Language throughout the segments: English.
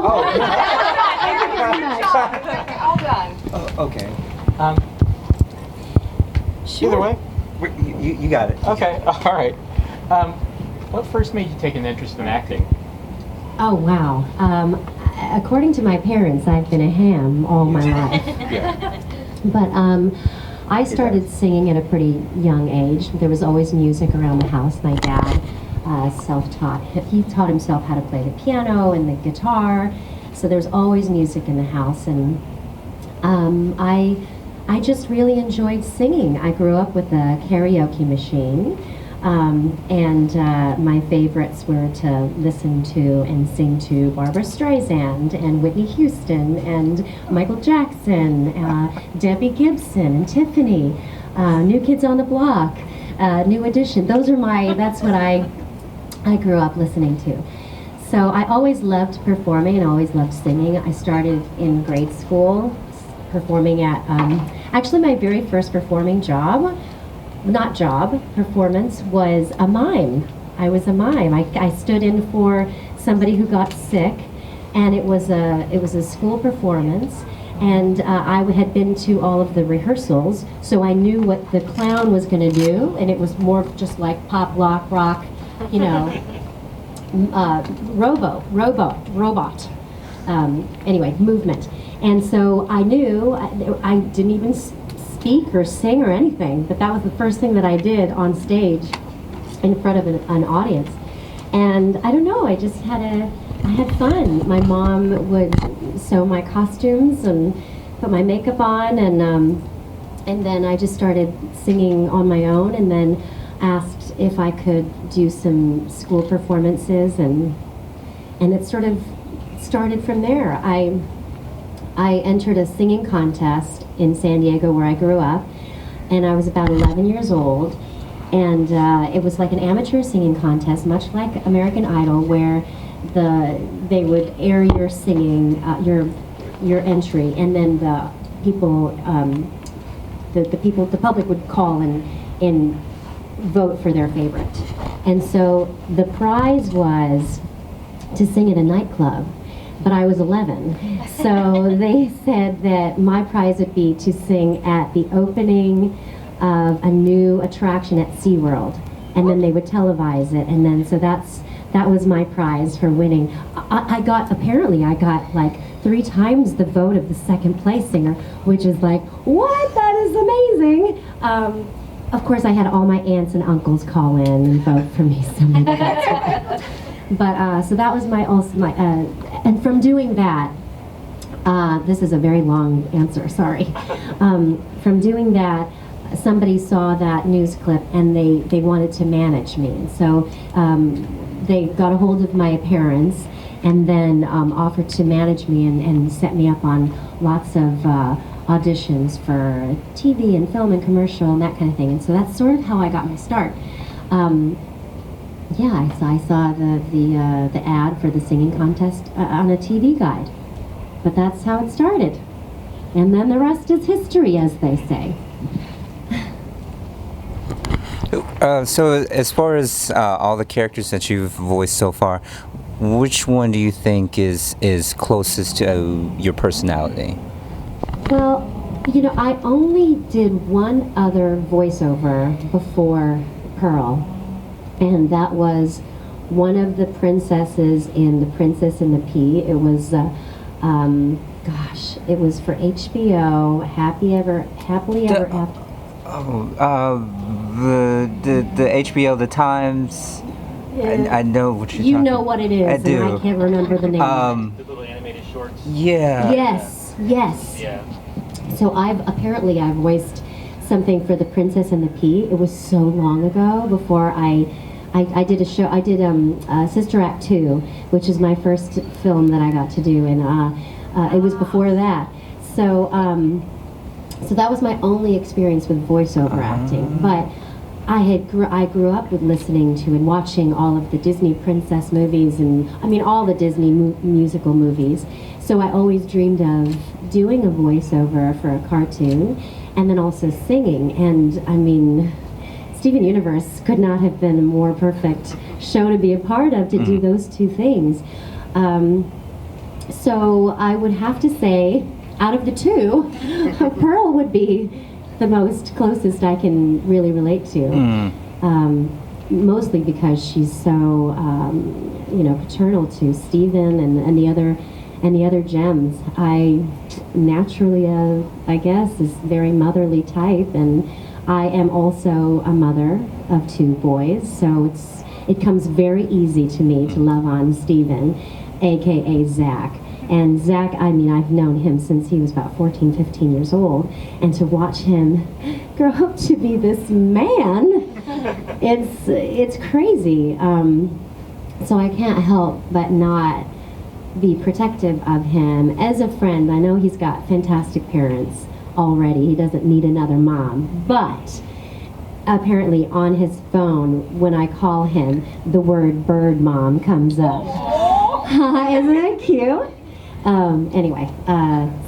Oh. All done. Oh, okay. Sure. Either way. You got it. Okay, all right. What first made you take an interest in acting? Oh, wow. According to my parents, I've been a ham all my life. Yeah. But I started singing at a pretty young age. There was always music around the house. My dad self-taught. He taught himself how to play the piano and the guitar. So there's always music in the house. And I just really enjoyed singing. I grew up with a karaoke machine. And my favorites were to listen to and sing to Barbra Streisand and Whitney Houston and Michael Jackson, Debbie Gibson and Tiffany, New Kids on the Block, New Edition. That's what I grew up listening to. So I always loved performing and always loved singing. I started in grade school performing at, actually my very first performing performance was a mime. I was a mime. I stood in for somebody who got sick, and it was a school performance, and I had been to all of the rehearsals, so I knew what the clown was going to do, and it was more just like pop, lock, rock, you know, robot. Anyway, movement. And so I knew, I didn't even speak or sing or anything, but that was the first thing that I did on stage in front of an audience. And I don't know, I had fun. My mom would sew my costumes and put my makeup on, and then I just started singing on my own, and then asked if I could do some school performances, and it sort of started from there. I entered a singing contest in San Diego where I grew up, and I was about 11 years old, and it was like an amateur singing contest, much like American Idol, where they would air your singing, your entry, and then the people, the public would call and vote for their favorite. And so the prize was to sing at a nightclub. But I was 11, so they said that my prize would be to sing at the opening of a new attraction at SeaWorld, and then they would televise it, and then so that was my prize for winning. I got like 3 times the vote of the second place singer, which is like, what? That is amazing. Of course, I had all my aunts and uncles call in and vote for me, so maybe that's why. But so that was and from doing that, this is a very long answer, sorry. From doing that, somebody saw that news clip and they wanted to manage me. So they got a hold of my parents and then offered to manage me and set me up on lots of auditions for TV and film and commercial and that kind of thing. And so that's sort of how I got my start. Yeah, I saw the ad for the singing contest on a TV guide, but that's how it started, and then the rest is history, as they say. So as far as all the characters that you've voiced so far, which one do you think is closest to your personality? Well, you know, I only did one other voiceover before Pearl. And that was one of the princesses in The Princess and the Pea. It was, it was for HBO, Happily Ever After. Oh, the HBO, The Times. Yeah. I know what you're talking about. You know what it is, I do. And I can't remember the name of it. The little animated shorts. Yeah. Yes. Yeah. So I've voiced something for The Princess and the Pea. It was so long ago before I did a show. I did Sister Act 2, which is my first film that I got to do, and it was before that. So so that was my only experience with voiceover acting. But I grew up with listening to and watching all of the Disney princess movies, and I mean all the Disney musical movies. So I always dreamed of doing a voiceover for a cartoon, and then also singing. And I mean, Steven Universe could not have been a more perfect show to be a part of, to do those two things. So I would have to say, out of the two, Pearl would be the most closest I can really relate to. Mostly because she's so, paternal to Stephen and the other gems. I naturally, I guess, is very motherly type, and I am also a mother of 2 boys, so it comes very easy to me to love on Stephen, aka Zach. And Zach, I mean, I've known him since he was about 14, 15 years old, and to watch him grow up to be this man, it's crazy. So I can't help but not be protective of him. As a friend, I know he's got fantastic parents already. He doesn't need another mom, but apparently on his phone, when I call him, the word bird mom comes up. Isn't that cute? Anyway,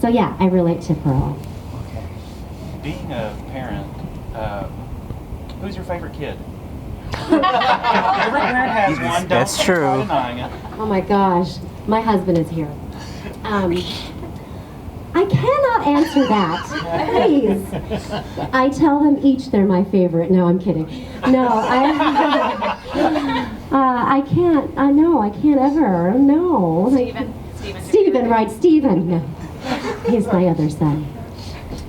so yeah, I relate to Pearl. Being a parent, who's your favorite kid? Every parent has one. That's Don't true. try denying it. Oh my gosh, my husband is here. I cannot answer that, please. I tell them each they're my favorite. No, I'm kidding. No, I can't. I can't ever. No. Stephen, right? Stephen. No, he's my other son.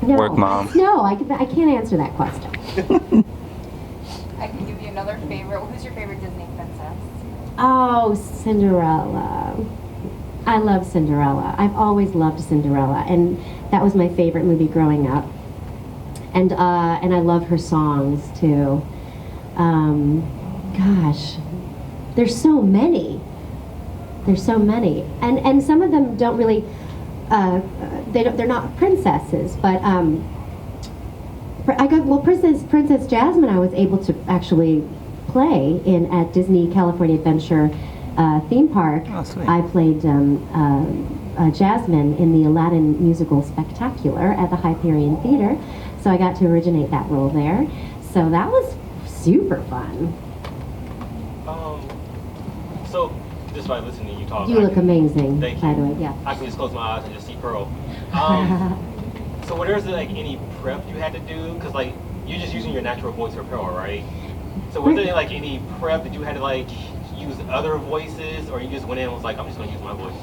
No. Work mom. No, I can't answer that question. I can give you another favorite. Who's your favorite Disney princess? Oh, Cinderella. I love Cinderella. I've always loved Cinderella, and that was my favorite movie growing up. And I love her songs too. Gosh, there's so many. There's so many, and some of them don't really. They're not princesses, but Princess Jasmine. I was able to actually play at Disney California Adventure theme park. Oh, sweet. I played Jasmine in the Aladdin musical Spectacular at the Hyperion Theater, so I got to originate that role there. So that was super fun. So just by listening to you talk, You look amazing, Thank by you. the way. Yeah. I can just close my eyes and just see Pearl. So were there like any prep you had to do? Because like you're just using your natural voice for Pearl, right? So was there like any prep that you had to like use other voices, or you just went in and was like, I'm just going to use my voice?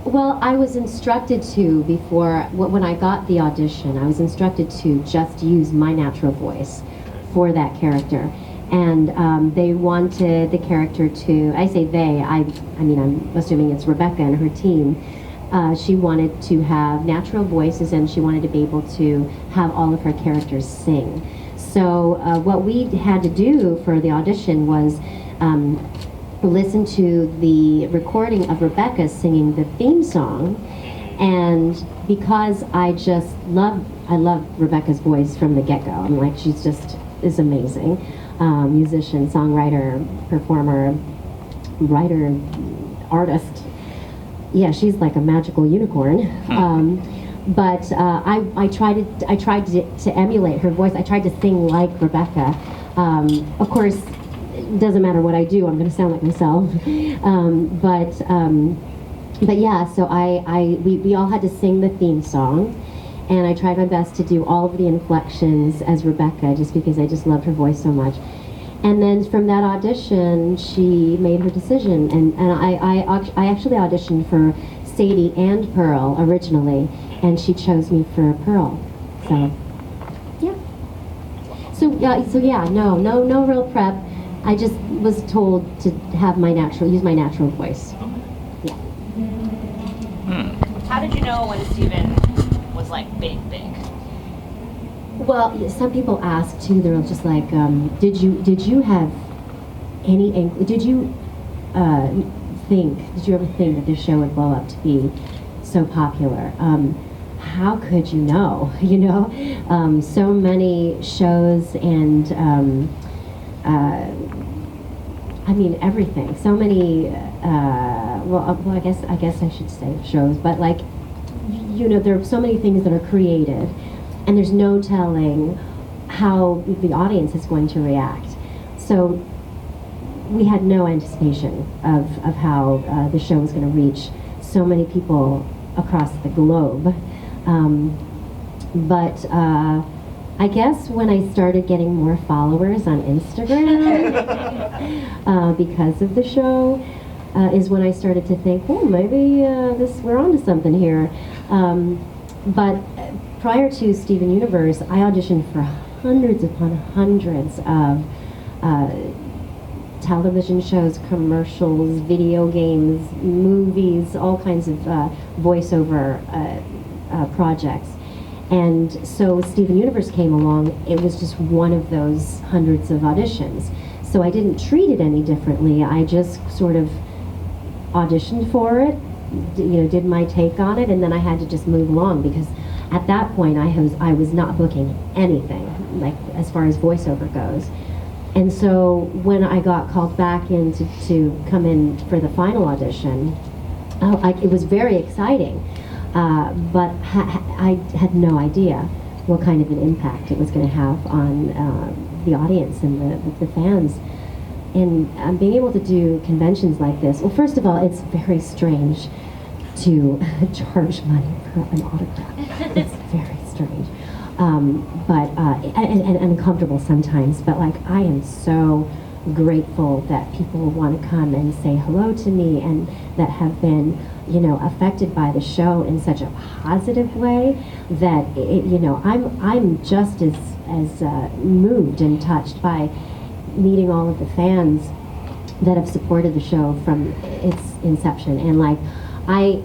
Well, I was instructed to before, when I got the audition, I was instructed to just use my natural voice for that character. And they wanted the character to, I say they, I mean, I'm assuming it's Rebecca and her team. She wanted to have natural voices, and she wanted to be able to have all of her characters sing. So what we had to do for the audition was listen to the recording of Rebecca singing the theme song, and because I love Rebecca's voice from the get-go. I'm like, she's just is amazing. Musician, songwriter, performer, writer, artist. Yeah, she's like a magical unicorn. But I tried to emulate her voice. I tried to sing like Rebecca. Of course, it doesn't matter what I do, I'm going to sound like myself. But yeah, so we all had to sing the theme song, and I tried my best to do all of the inflections as Rebecca, just because I just loved her voice so much. And then from that audition, she made her decision, and I actually auditioned for Sadie and Pearl originally, and she chose me for Pearl. So yeah. So yeah, no real prep. I just was told to have use my natural voice. Yeah. How did you know when Stephen was like big? Well, some people ask too. They're just like, did you have any? Did you ever think that this show would blow up to be so popular? How could you know? You know, so many shows and I mean everything. So many. Well, I guess I should say shows, but like, you know, there are so many things that are created, and there's no telling how the audience is going to react. So we had no anticipation of how the show was going to reach so many people across the globe. But I guess when I started getting more followers on Instagram because of the show, is when I started to think, oh, maybe we're onto something here. But prior to Steven Universe, I auditioned for hundreds upon hundreds of television shows, commercials, video games, movies, all kinds of voiceover projects. And so Steven Universe came along. It was just one of those hundreds of auditions. So I didn't treat it any differently. I just sort of auditioned for it, did my take on it, and then I had to just move along, because at that point I was not booking anything, like as far as voiceover goes. And so when I got called back in to come in for the final audition, it was very exciting, but I had no idea what kind of an impact it was going to have on the audience and the fans. And being able to do conventions like this, well, first of all, it's very strange to charge money for an autograph. It's very strange. But and uncomfortable sometimes, but like I am so grateful that people want to come and say hello to me, and that have been, affected by the show in such a positive way that I'm just as moved and touched by meeting all of the fans that have supported the show from its inception. And like I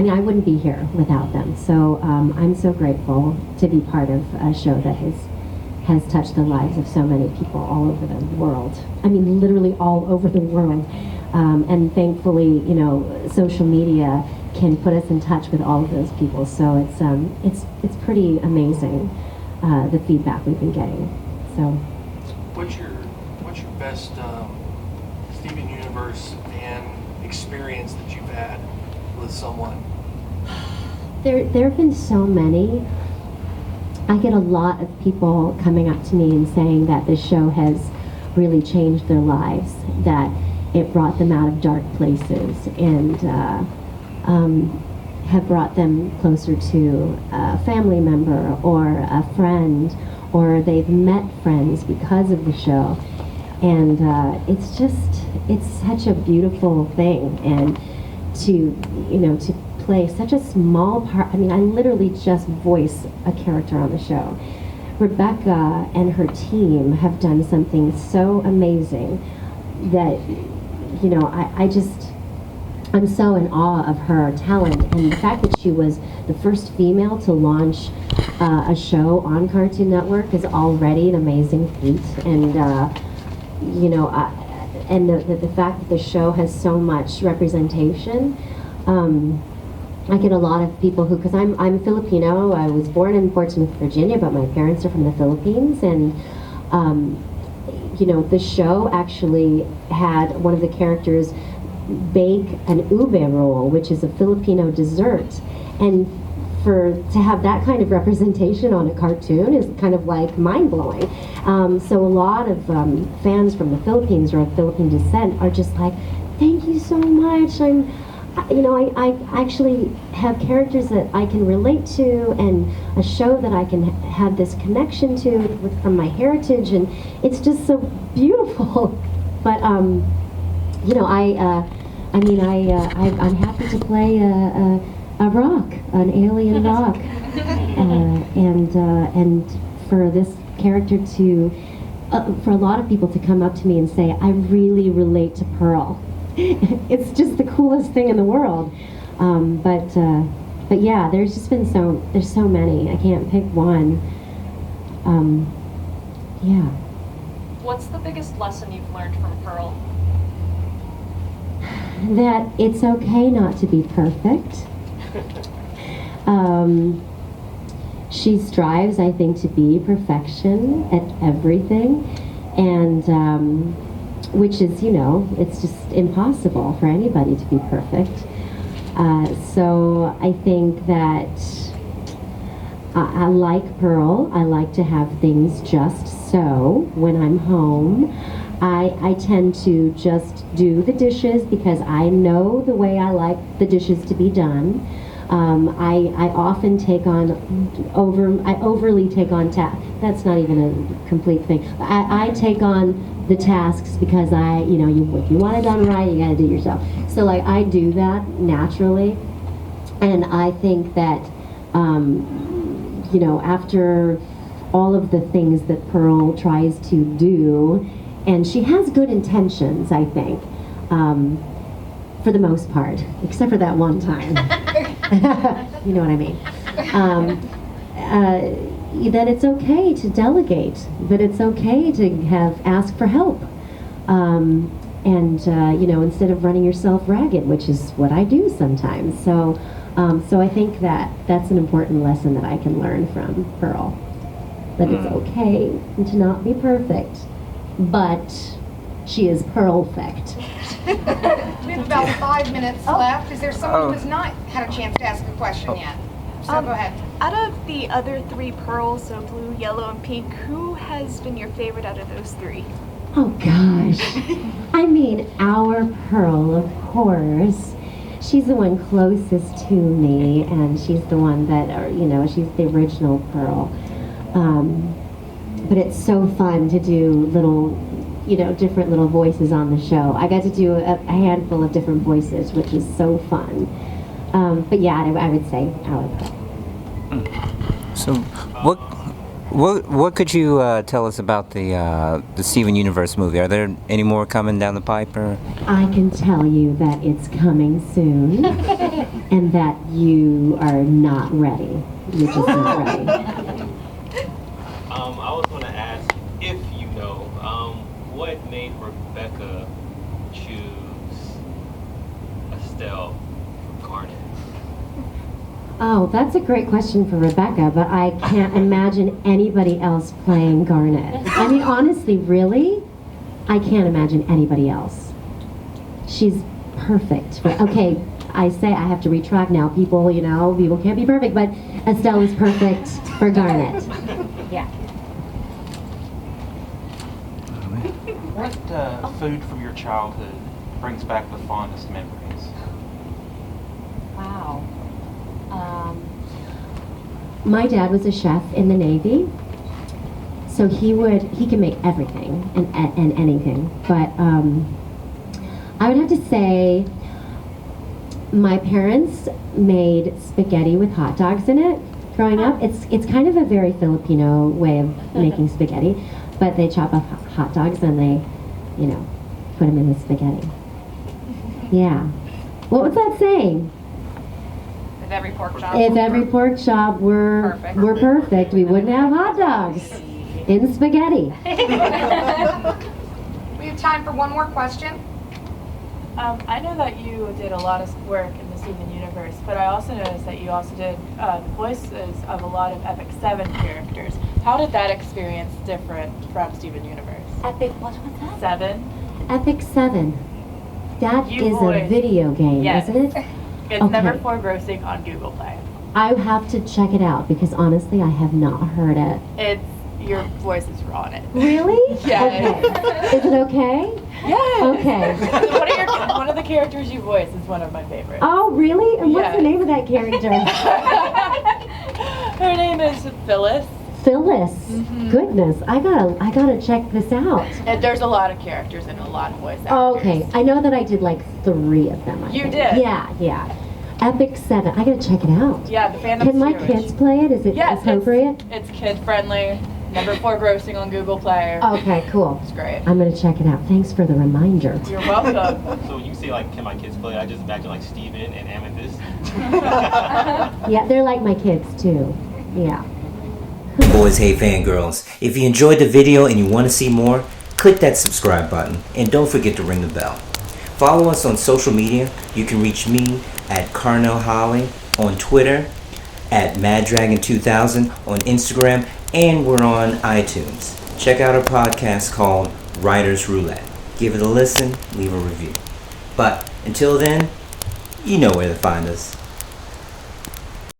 mean, I wouldn't be here without them. So I'm so grateful to be part of a show that has touched the lives of so many people all over the world. I mean, literally all over the world. And thankfully, social media can put us in touch with all of those people. So it's pretty amazing, the feedback we've been getting. So, what's your best Steven Universe fan experience that you've had with someone? There have been so many. I get a lot of people coming up to me and saying that this show has really changed their lives, that it brought them out of dark places, and have brought them closer to a family member or a friend, or they've met friends because of the show. And it's such a beautiful thing, and to play such a small part. I mean, I literally just voice a character on the show. Rebecca and her team have done something so amazing that, I'm so in awe of her talent, and the fact that she was the first female to launch a show on Cartoon Network is already an amazing feat. And and the fact that the show has so much representation. I get a lot of people because I'm Filipino. I was born in Portsmouth, Virginia, but my parents are from the Philippines, and the show actually had one of the characters bake an ube roll, which is a Filipino dessert, and to have that kind of representation on a cartoon is kind of like mind-blowing. So a lot of fans from the Philippines or of Philippine descent are just like, thank you so much. I actually have characters that I can relate to, and a show that I can have this connection to from my heritage, and it's just so beautiful. But I'm happy to play a rock, an alien rock, and for this character to, for a lot of people to come up to me and say, I really relate to Pearl. It's just the coolest thing in the world. But yeah, there's so many. I can't pick one. Yeah. What's the biggest lesson you've learned from Pearl? That it's okay not to be perfect. She strives, I think, to be perfection at everything, and which is, it's just impossible for anybody to be perfect. So I think that I like Pearl. I like to have things just so when I'm home. I tend to just do the dishes because I know the way I like the dishes to be done. I often take on I overly take on that's not even a complete thing. I take on the tasks because if you want it done right, you gotta do it yourself. So like I do that naturally, and I think that after all of the things that Pearl tries to do, and she has good intentions, I think, for the most part, except for that one time. You know what I mean? That it's okay to delegate, that it's okay to ask for help. Instead of running yourself ragged, which is what I do sometimes. So I think that's an important lesson that I can learn from Pearl. That it's okay to not be perfect, but she is perfect. We have about 5 minutes left. Is there someone who has not had a chance to ask a question yet? So go ahead. Out of the other 3 pearls, so blue, yellow, and pink, who has been your favorite out of those 3? Oh gosh. I mean, our Pearl, of course. She's the one closest to me, and she's the one that, she's the original Pearl. But it's so fun to do little, different little voices on the show. I got to do a handful of different voices, which is so fun. But yeah, I would say our Pearl. So, what could you tell us about the Steven Universe movie? Are there any more coming down the pipe? Or? I can tell you that it's coming soon, and that you are not ready. You're just not ready. I was going to ask if you know, what made Rebecca choose Estelle from Carnell? Oh, that's a great question for Rebecca, but I can't imagine anybody else playing Garnet. I mean, honestly, really, I can't imagine anybody else. She's perfect. Okay, I say I have to retract now. People can't be perfect, but Estelle is perfect for Garnet. Yeah. What food from your childhood brings back the fondest memories? Wow. My dad was a chef in the Navy, so he can make everything and anything. But I would have to say my parents made spaghetti with hot dogs in it growing up. It's kind of a very Filipino way of making spaghetti, but they chop up hot dogs and they, put them in the spaghetti. Yeah. What was that saying? If every pork chop. If every pork chop were perfect, we wouldn't have hot dogs in spaghetti. We have time for one more question. I know that you did a lot of work in the Steven Universe, but I also noticed that you also did the voices of a lot of Epic 7 characters. How did that experience different from Steven Universe? Epic, what was that? 7. Epic 7. That You is a voiced- video game, Yes. isn't it? It's Okay. number 4 grossing on Google Play. I have to check it out because honestly, I have not heard it. Your voices were on it. Really? Yes. Okay. Is it okay? Yes. Okay. One of the characters you voice is one of my favorites. Oh, really? And what's Yes. the name of that character? Her name is Phyllis. Phyllis. Goodness, I gotta check this out. And there's a lot of characters and a lot of voice actors. Oh, okay, I know that I did like 3 of them. I You think. did? Yeah. Epic 7. I gotta check it out. Yeah, the fandom. Can my kids play it? Is it Yes, appropriate? it's kid friendly. Number 4 grossing on Google Play. Okay, cool. It's great. I'm gonna check it out. Thanks for the reminder. You're welcome. So when you say like, can my kids play? I just imagine like Steven and Amethyst. Yeah, they're like my kids too. Yeah. Boys, hey fangirls, if you enjoyed the video and you want to see more, click that subscribe button and don't forget to ring the bell. Follow us on social media. You can reach me at Carnell Holley on Twitter, at MadDragon2000 on Instagram, and we're on iTunes. Check out our podcast called Writer's Roulette. Give it a listen, leave a review. But until then, you know where to find us.